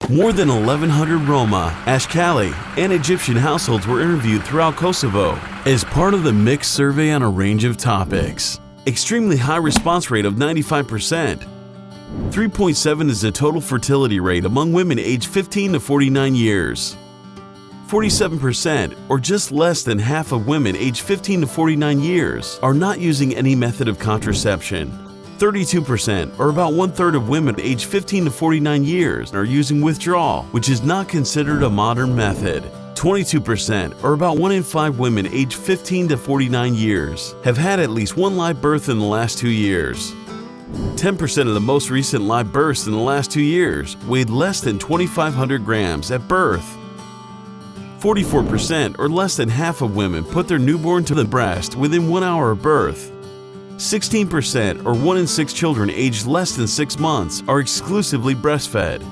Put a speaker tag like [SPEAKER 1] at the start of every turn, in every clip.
[SPEAKER 1] More than 1,100 Roma, Ashkali, and Egyptian households were interviewed throughout Kosovo as part of the MICS survey on a range of topics. Extremely high response rate of 95%. 3.7 is the total fertility rate among women aged 15 to 49 years. 47%, or just less than half of women aged 15 to 49 years, are not using any method of contraception. 32%, or about one-third of women aged 15 to 49 years, are using withdrawal, which is not considered a modern method. 22%, or about 1 in 5 women aged 15 to 49 years, have had at least one live birth in the last 2 years. 10% of the most recent live births in the last 2 years weighed less than 2,500 grams at birth. 44%, or less than half of women, put their newborn to the breast within 1 hour of birth. 16%, or 1 in 6 children aged less than 6 months, are exclusively breastfed.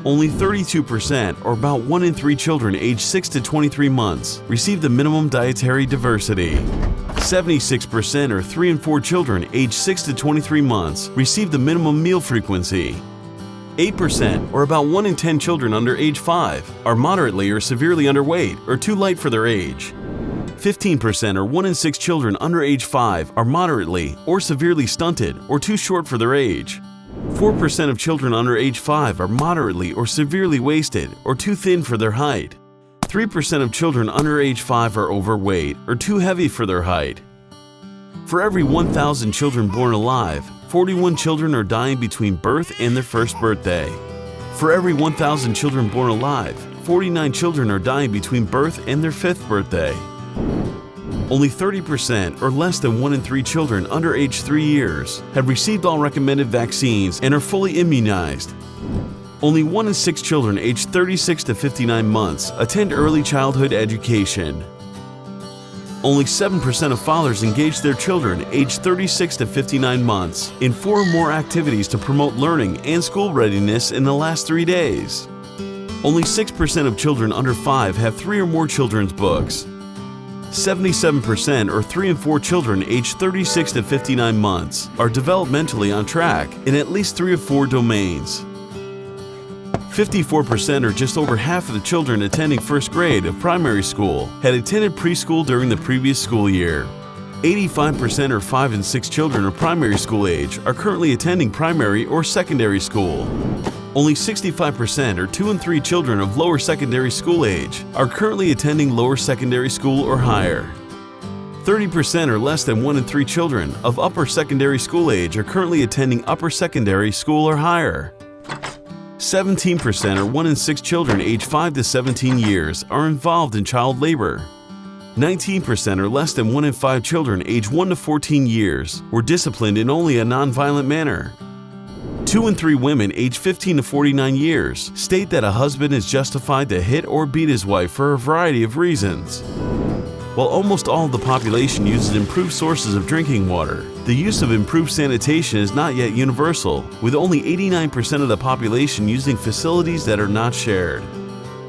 [SPEAKER 1] Only 32%, or about 1 in 3 children aged 6 to 23 months, receive the minimum dietary diversity. 76%, or 3 in 4 children aged 6 to 23 months, receive the minimum meal frequency. 8%, or about 1 in 10 children under age 5, are moderately or severely underweight or too light for their age. 15%, or 1 in 6 children under age 5, are moderately or severely stunted or too short for their age. 4% of children under age 5 are moderately or severely wasted or too thin for their height. 3% of children under age 5 are overweight or too heavy for their height. For every 1,000 children born alive, 41 children are dying between birth and their first birthday. For every 1,000 children born alive, 49 children are dying between birth and their 5th birthday. Only 30%, or less than 1 in 3 children under age 3 years, have received all recommended vaccines and are fully immunized. Only 1 in 6 children aged 36 to 59 months attend early childhood education. Only 7% of fathers engage their children aged 36 to 59 months in 4 or more activities to promote learning and school readiness in the last 3 days. Only 6% of children under 5 have 3 or more children's books. 77%, or 3 in 4 children aged 36 to 59 months, are developmentally on track in at least 3 of 4 domains. 54%, or just over half of the children attending first grade of primary school, had attended preschool during the previous school year. 85%, or 5 in 6 children of primary school age, are currently attending primary or secondary school. Only 65%, or 2 in 3 children of lower secondary school age, are currently attending lower secondary school or higher. 30%, or less than 1 in 3 children of upper secondary school age, are currently attending upper secondary school or higher. 17%, or 1 in 6 children aged 5 to 17 years, are involved in child labor. 19%, or less than 1 in 5 children aged 1 to 14 years, were disciplined in only a nonviolent manner. 2 in 3 women aged 15 to 49 years state that a husband is justified to hit or beat his wife for a variety of reasons. While almost all of the population uses improved sources of drinking water, the use of improved sanitation is not yet universal, with only 89% of the population using facilities that are not shared.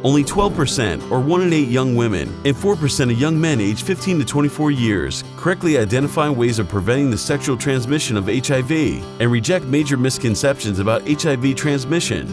[SPEAKER 1] Only 12%, or 1 in 8 young women, and 4% of young men aged 15 to 24 years correctly identify ways of preventing the sexual transmission of HIV and reject major misconceptions about HIV transmission.